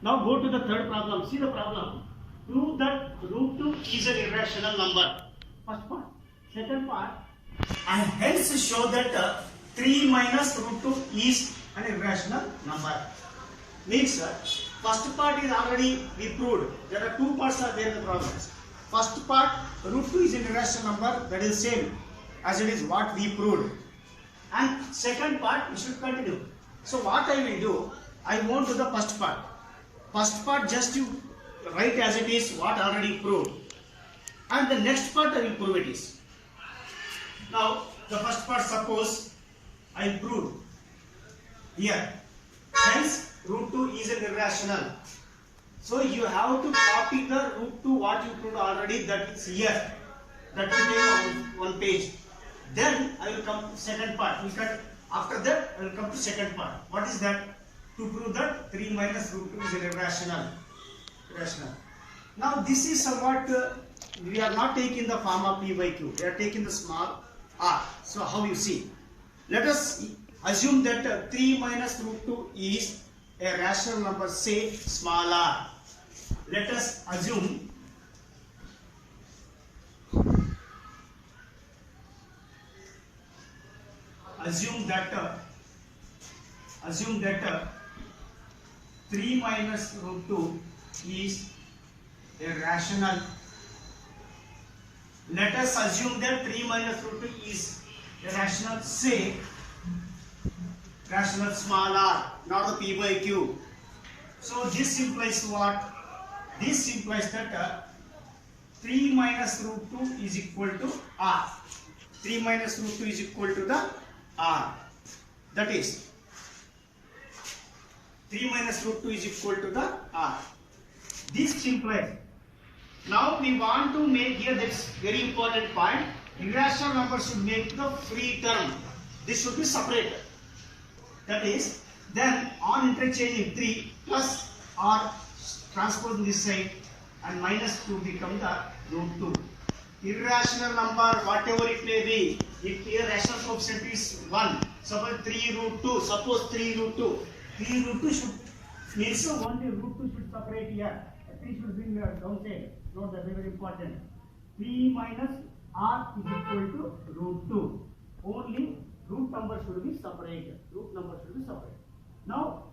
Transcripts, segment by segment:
Now go to the third problem. See the problem. Prove that root 2 is an irrational number. First part. Second part. And hence show that 3 minus root 2 is an irrational number. Means first part is already we proved. There are two parts are there in the problems. First part, root 2 is an irrational number, that is same as it is what we proved. And second part we should continue. So what I will do, I won't do the first part. First part just you write as it is what already proved. And the next part I will prove it is. Now the first part, suppose I proved here. Hence root 2 is an irrational. So you have to copy the root 2 what you proved already, that is here. That will take one page. Then I will come to second part. After that I will come to second part. What is that? To prove that 3 minus root 2 is an irrational. Now this is somewhat, we are not taking the form of p by q. We are taking the small r. So how you see? Let us assume that 3 minus root 2 is a rational number, say small r. Let us assume that 3 minus root 2 is a rational. Let us assume that 3 minus root 2 is a rational, say rational small r, not the p by q. So this implies what? This implies that 3 minus root 2 is equal to r. 3 minus root 2 is equal to the r. That is 3 minus root 2 is equal to the r. This implies. Now we want to make here, that's very important point. Irrational number should make the free term. This should be separated. That is, then on interchanging 3 plus r transpose this side and minus 2 become the root 2. Irrational number, whatever it may be, if a rational coefficient is 1, suppose 3 root 2, suppose 3 root 2. 3 root 2 should means only root 2 should separate here. 3 should bring downside. Note that very important. 3 minus r is equal to root 2. Only root number should be separated. Now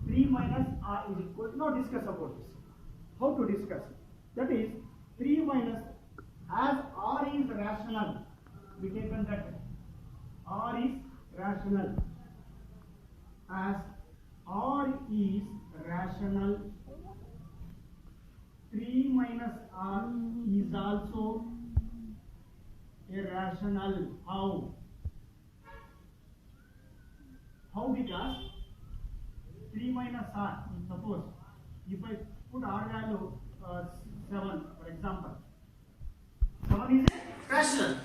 3 minus r is equal to, now discuss about this. How to discuss? That is 3 minus, as r is rational, we taken that r is rational. As r is rational, 3 minus r is also a rational. How? Because 3 minus r, suppose if I put r value 7 for example, 7 is a rational.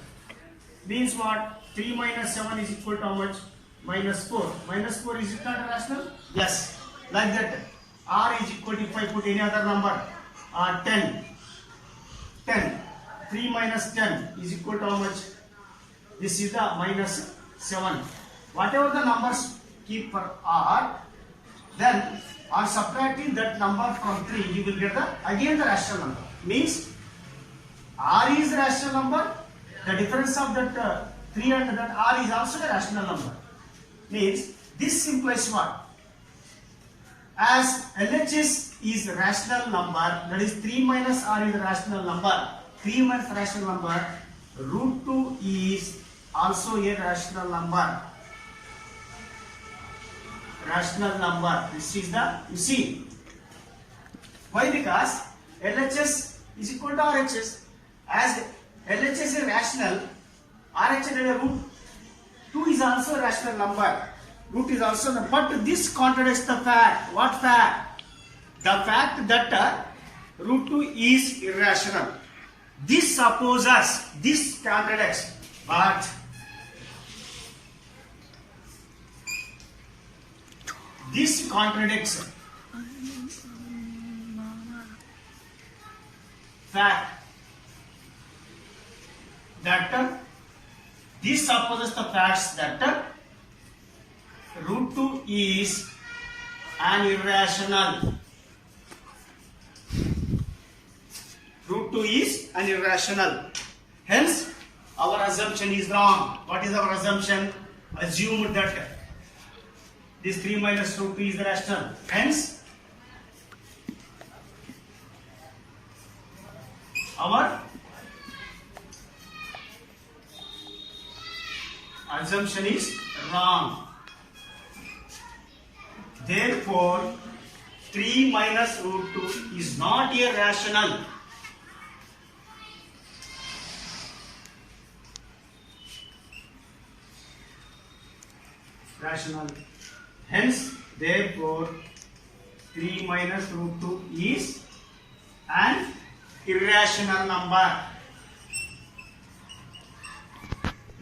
Means what? 3 minus 7 is equal to how much? Minus 4. Minus 4 is it not rational? Yes. Like that. R is equal to, if I put any other number, 10. 3 minus 10 is equal to how much? This is the minus 7. Whatever the numbers keep for r, then on subtracting that number from 3, you will get the again the rational number. Means r is rational number. The difference of that 3 and that r is also a rational number. Means this implies what? As LHS is rational number, that is 3 minus r is a rational number. 3 minus rational number, root 2 is also a rational number. This is the, you see. Why? Because LHS is equal to RHS. As LHS is rational, RHS and root 2 is also a rational number. Root is also, but this contradicts the fact. What fact? The fact that root 2 is irrational. This supposes, this contradicts, but this contradicts fact that this supposes the facts that root 2 is an irrational. root 2 is an irrational. Hence, our assumption is wrong. What is our assumption? Assume that this 3 minus root 2 is rational. Hence, our assumption is wrong. Therefore, 3 minus root 2 is not a rational. Hence, therefore, 3 minus root 2 is an irrational number.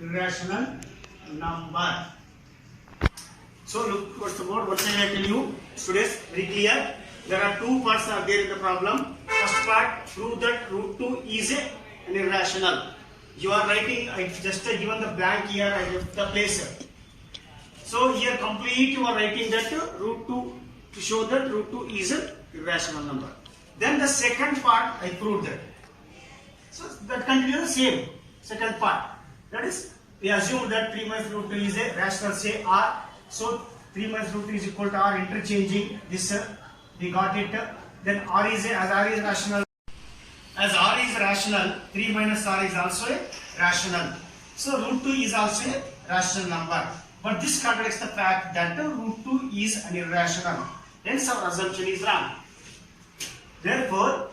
Irrational number. So look towards the board. Once again I tell you, students, very clear. There are two parts are there in the problem. First part, prove that root 2 is an irrational. You are writing, I just given the blank here, I left the place. So here complete you are writing that root 2 to show that root 2 is an irrational number. Then the second part I proved that. So that continues the same. Second part. That is, we assume that 3 minus root 2 is a rational, say R. So 3 minus root 2 is equal to R, interchanging this, we got it. Then R is a, as R is rational. As R is rational, 3 minus R is also a rational. So root 2 is also a rational number. But this contradicts the fact that the root 2 is an irrational. Hence our assumption is wrong. Therefore,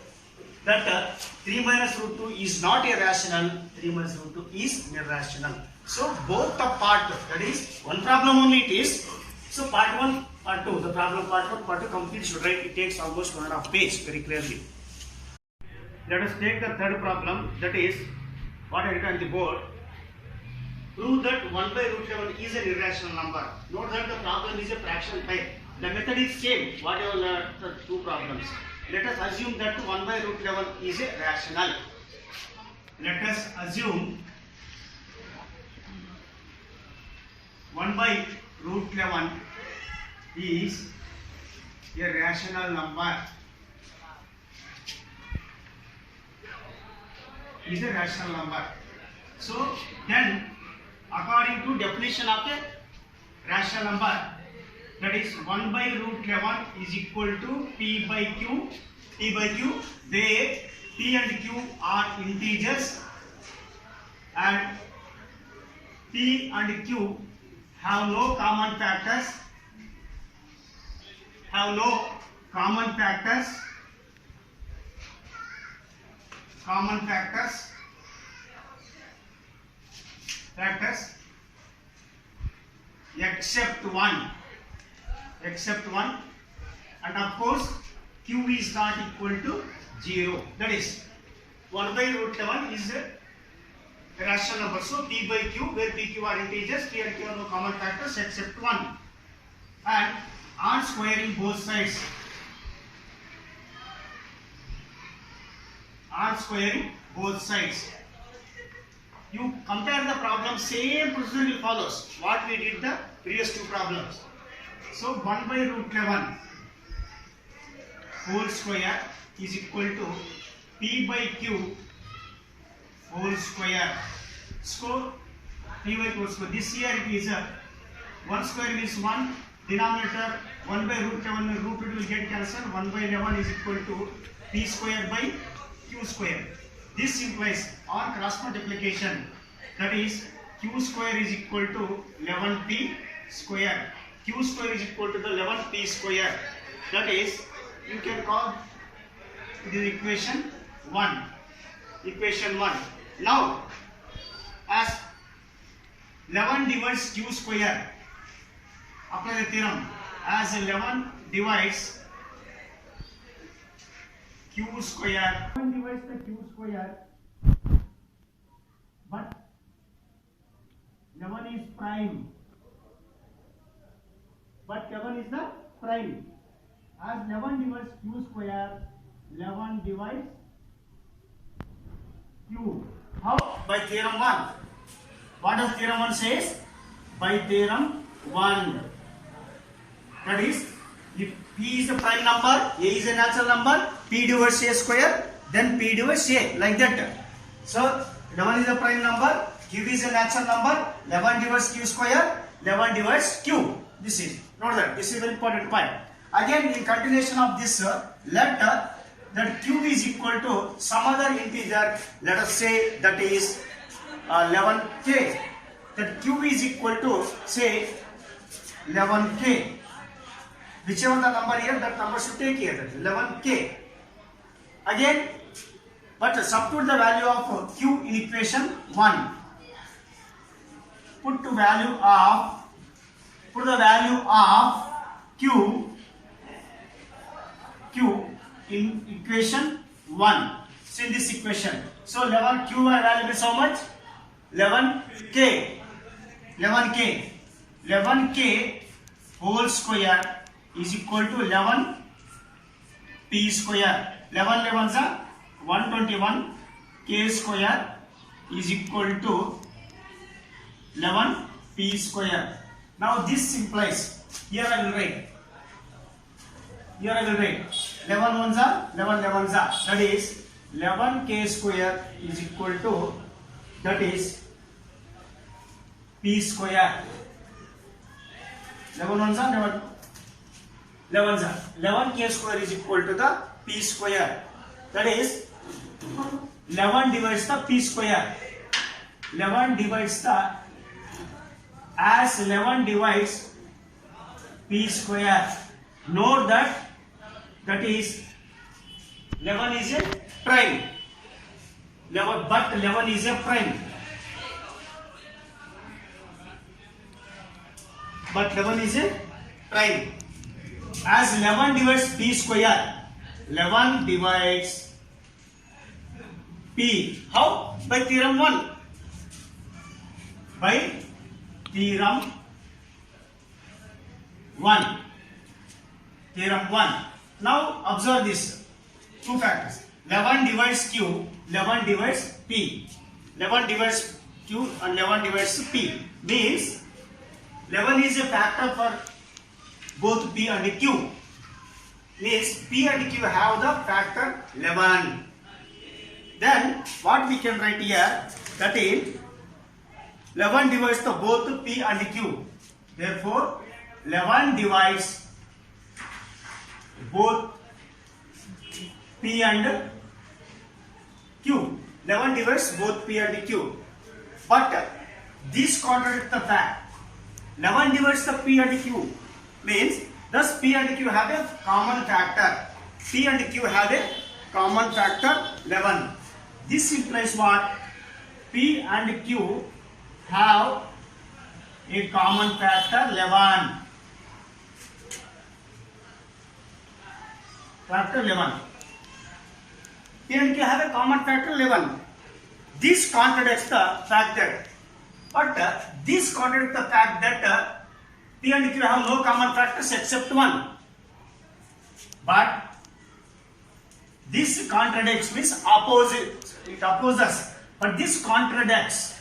that 3 minus root 2 is not a rational, 3 minus root 2 is an irrational. So both the part, that is one problem only it is. So part 1, part 2, the problem part 1, part 2 complete should write. It takes almost 1.5 pages very clearly. Let us take the third problem, that is what I written on the board. Prove that 1 by root 11 is an irrational number. Note that the problem is a fraction type. The method is same, whatever the two problems. Let us assume that 1 by root 11 is a rational. Let us assume 1 by root 11 is a rational number. Is a rational number. So then, according to definition of a rational number, that is 1 by root 11 is equal to P by Q, where P and Q are integers and P and Q have no common factors, except one, and of course Q is not equal to 0. That is 1 by root 11 is a rational number. So P by Q, where P, Q are integers, P and Q are no common factors except 1, and on squaring both sides, you compare the problem, same procedure will follows what we did the previous two problems. So 1 by root 11 whole square is equal to P by Q whole square. So P by Q square. This here it is 1 square means 1, denominator 1 by root 11, root 2 will get cancelled. 1 by 11 is equal to P square by Q square. This implies on cross multiplication, that is Q square is equal to 11P square. Q square is equal to the 11P square. That is, you can call this equation 1. Now, as 11 divides Q square, apply the theorem. As 11 divides Q square, 11 divides the Q square, but 11 is prime. But 11 is the prime. As 11 divides Q square, 11 divides Q. How? By theorem 1. What does theorem 1 says? By theorem 1. That is, if P is a prime number, A is a natural number, P divides A square, then P divides A, like that. So 11 is a prime number, Q is a natural number, 11 divides Q square, 11 divides Q. This is, note that, this is very important point. Again, in continuation of this, let that Q is equal to some other integer, let us say that is 11k. That Q is equal to say 11k. Whichever the number here, that number should take here, that 11k. Again, but substitute the value of Q in equation 1. Put the value of Q in equation 1. So in this equation, so 11 Q value is how much? 11k. 11k whole square is equal to 11 P square. 11 11s are 121, k square is equal to 11 P square. Now this implies, here I will write 11 ones are 11 11s are, that is 11 k square is equal to, that is P square. 11 ones are 11 k square is equal to the P square, that is 11 divides the P square. 11 divides the, as 11 divides P square, note that is 11 is a prime. 11 is a prime. But 11 is a prime. As 11 divides P square, 11 divides P. How? By theorem 1. By theorem 1. Theorem 1. Now observe this. Two factors. 11 divides Q, 11 divides P. 11 divides Q and 11 divides P. Means 11 is a factor for both P and Q. Means P and Q have the factor 11. Then what we can write here, that is 11 divides the both P and Q. Therefore 11 divides both P and Q. 11 divides both P and Q. But this contradicts the fact 11 divides the P and Q. Means thus P and Q have a common factor. P and Q have a common factor 11. This implies what? P and Q have a common factor 11. Factor 11. P and Q have a common factor 11. This contradicts the fact that, this contradicts the fact that P and Q have no common factors except 1. But this contradicts, means opposite, it opposes. But this contradicts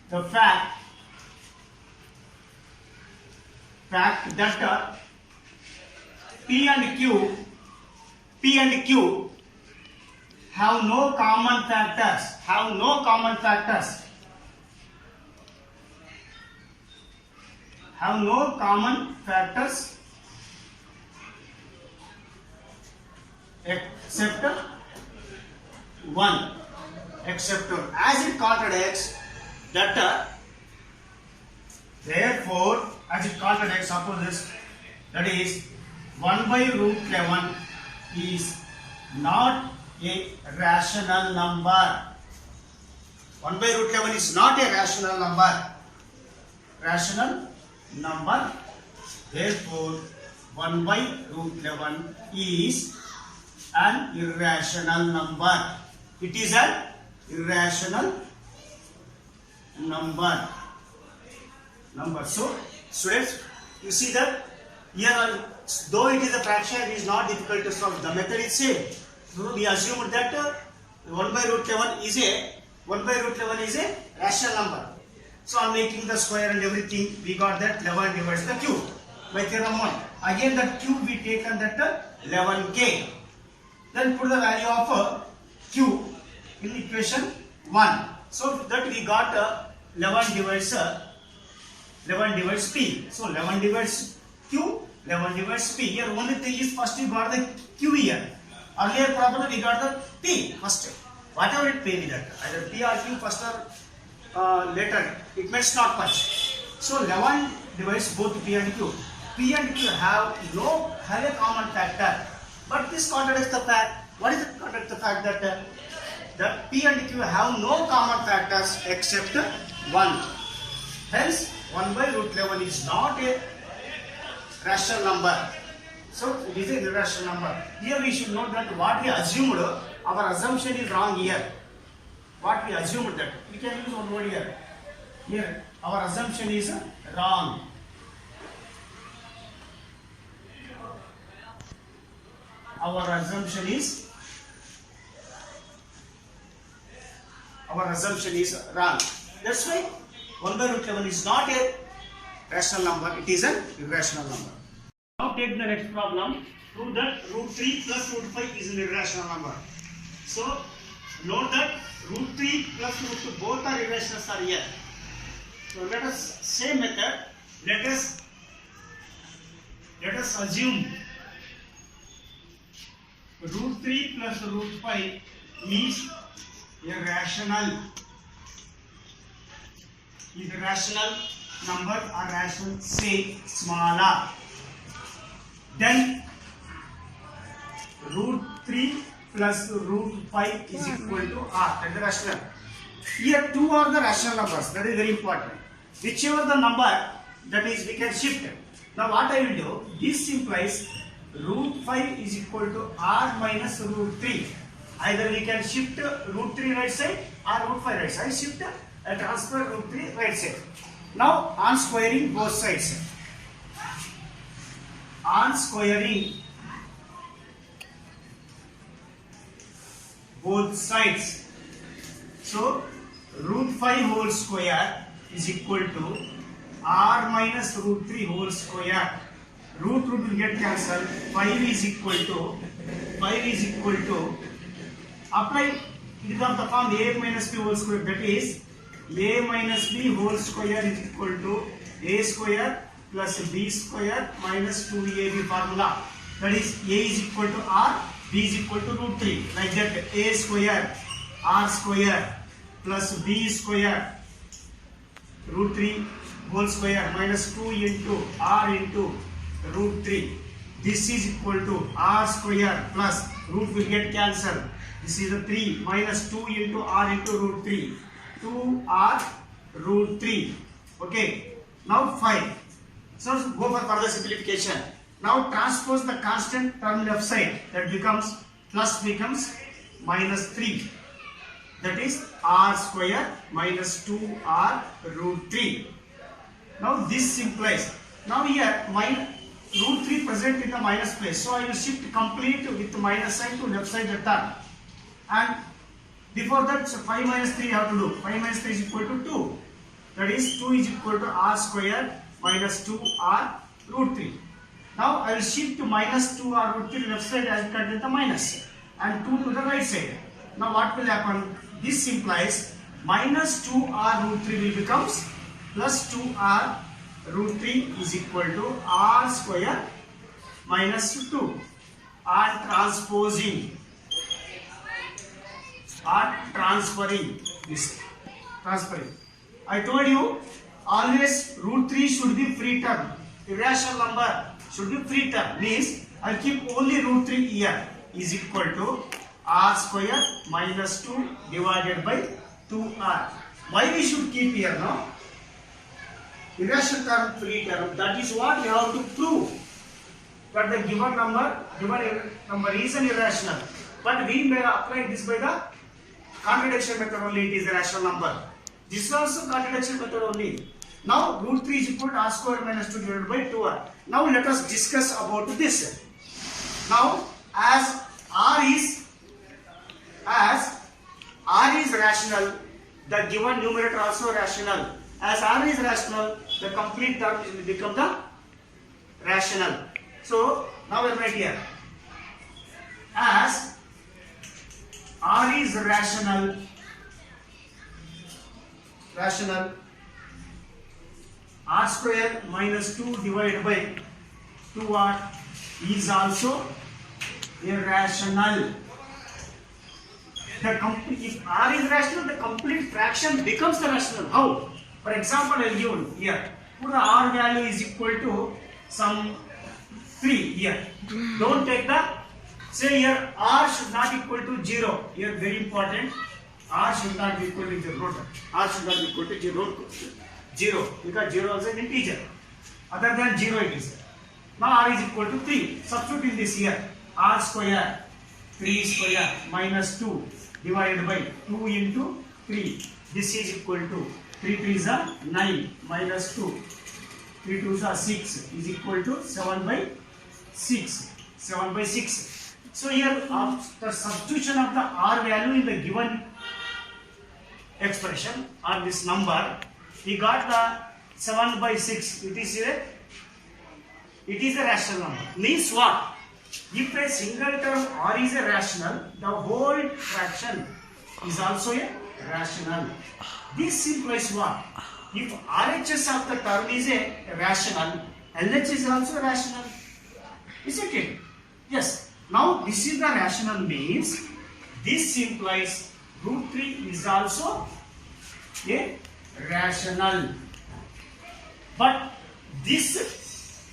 the fact that P and Q have no common factors. Except 1. As it contradicts that, therefore, as it contradicts, opposes, that is 1 by root 11 is not a rational number. 1 by root 11 is not a rational number. Therefore 1 by root 11 is an irrational number. It is an irrational number. So students, you see that here, though it is a fraction, it is not difficult to solve. The method is same. So we assumed that 1 by root 11 is a rational number. So on making the square and everything, we got that 11 divides the Q. by theorem 1. Again that q we taken that 11k. Then put the value of q in equation 1. So that we got 11 divides p. So 11 divides q, 11 divides p. Here only thing is first we got the q here. Earlier problem we got the p first. Whatever it may be that, either p or q first or later, it matters not much. So 11 divides both p and q. P and q have a common factor, but this contradicts the fact. What is it contradicts the fact that p and q have no common factors except 1. Hence 1 by root 11 is not a rational number. So it is an irrational number. Here we should note that what we assumed, our assumption is wrong here. What we assumed that, we can use one word here. Here our assumption is wrong. Our assumption is wrong. That's why 1 by root 11 is not a rational number, it is an irrational number. Now take the next problem. Prove that root 3 plus root 5 is an irrational number. So note that root 3 plus root 2 both are irrationals are here. So let us same method. Let us assume root 3 plus root 5 is a rational number or rational, say smaller. Then root 3 plus root 5 is equal to r. That is the rational. Here 2 are the rational numbers. That is very important. Whichever the number, that is we can shift. Now what I will do, this implies root 5 is equal to r minus root 3. Either we can shift root 3 right side or root 5 right side. Shift and transfer root 3 right side. Now on squaring both sides. On squaring both sides. So root 5 whole square is equal to r minus root 3 whole square. Root will get cancelled. 5 is equal to apply it is of the form a minus b whole square, that is a minus b whole square is equal to a square plus b square minus 2ab formula. That is a is equal to r, b is equal to root 3. Like that, a square r square plus b square root 3 whole square minus 2 into r into root 3. This is equal to r square plus root will get cancelled. This is a 3 minus 2 into r into root 3. 2r root 3. Okay. Now 5. So go for further simplification. Now transpose the constant term left side. That becomes plus becomes minus 3. That is r square minus 2r root 3. Now this implies. Now here root 3 present in the minus place. So I will shift complete with minus sign to left side the term. And before that, so 5 minus 3 you have to do. 5 minus 3 is equal to 2. That is 2 is equal to r square minus 2r root 3. Now I will shift to minus 2r root 3 left side as cut with the minus and 2 to the right side. Now what will happen? This implies minus 2r root 3 will becomes plus 2r root 3 is equal to r square minus 2. R transposing or transferring this. Transferring. I told you always root 3 should be free term. Irrational number should be free term. Means I keep only root 3 here is equal to r square minus 2 divided by 2r. Why we should keep here now? Irrational term, free term. That is what we have to prove. But the given number is an irrational. But we may apply this by the contradiction method only. It is a rational number. This is also contradiction method only. Now root 3 is equal to r square minus 2 divided by 2r. Now let us discuss about this. Now as r is rational, the given numerator also rational. As r is rational, the complete term will become the rational. So now we'll write here as R is rational, R square minus 2 divided by 2R is also irrational. If R is rational, the complete fraction becomes the rational. How? For example, I'll give here. Put the R value is equal to some 3 here. Don't take the, say here R should not equal to 0. Here very important. R should not be equal to 0. R should not be equal to 0. Because 0 is an integer. Other than 0 it is. Now R is equal to 3. Substitute in this here. R square 3 square minus 2 divided by 2 into 3. This is equal to 3 3s are 9 minus 2. 3 2s are 6 is equal to 7 by 6. 7 by 6. So here the substitution of the R value in the given expression or this number, we got the 7 by 6. It is a rational number. Means what? If a single term R is a rational, the whole fraction is also a rational. This implies what? If RHS of the term is a rational, LHS is also rational. Isn't it? Yes. Now this is the rational means this implies root 3 is also a rational. But this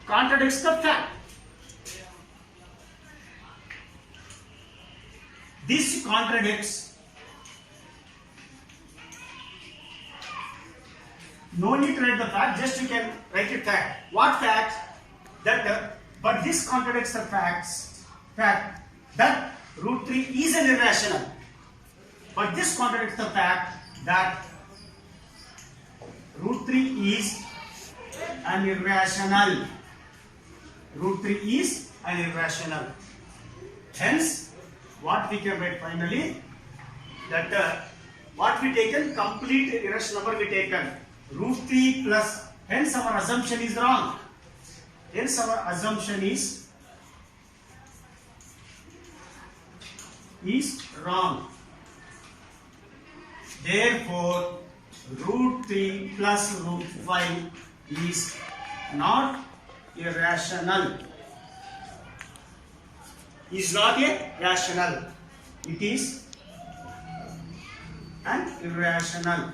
contradicts the fact. This contradicts. No need to write the fact, just you can write it fact. What fact? That but this contradicts the fact that root 3 is an irrational. But this contradicts the fact that root 3 is an irrational. Root 3 is an irrational. Hence, what we can write finally, that what we taken, complete irrational number we taken, root 3 plus, hence our assumption is wrong. Hence our assumption is wrong. Therefore, root 3 plus root 5 is not irrational. Is not a rational. It is an irrational.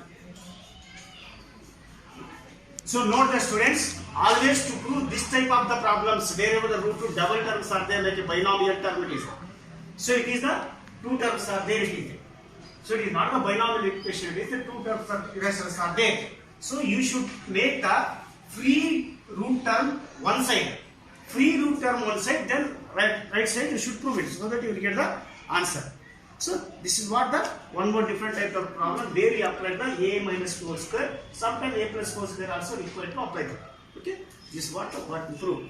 So note the students, always to prove this type of the problems, wherever the root 2 double terms are there, like a binomial term it is. So it is the two terms are there, it is. So it is not a binomial equation, it is the two terms of irrationals are there. So you should make the free root term one side. Free root term one side, then right side you should prove it, so that you will get the answer. So this is what the one more different type of problem where we apply the a minus 4 square. Sometimes a plus 4 square also required to apply that. Okay, this is what we prove.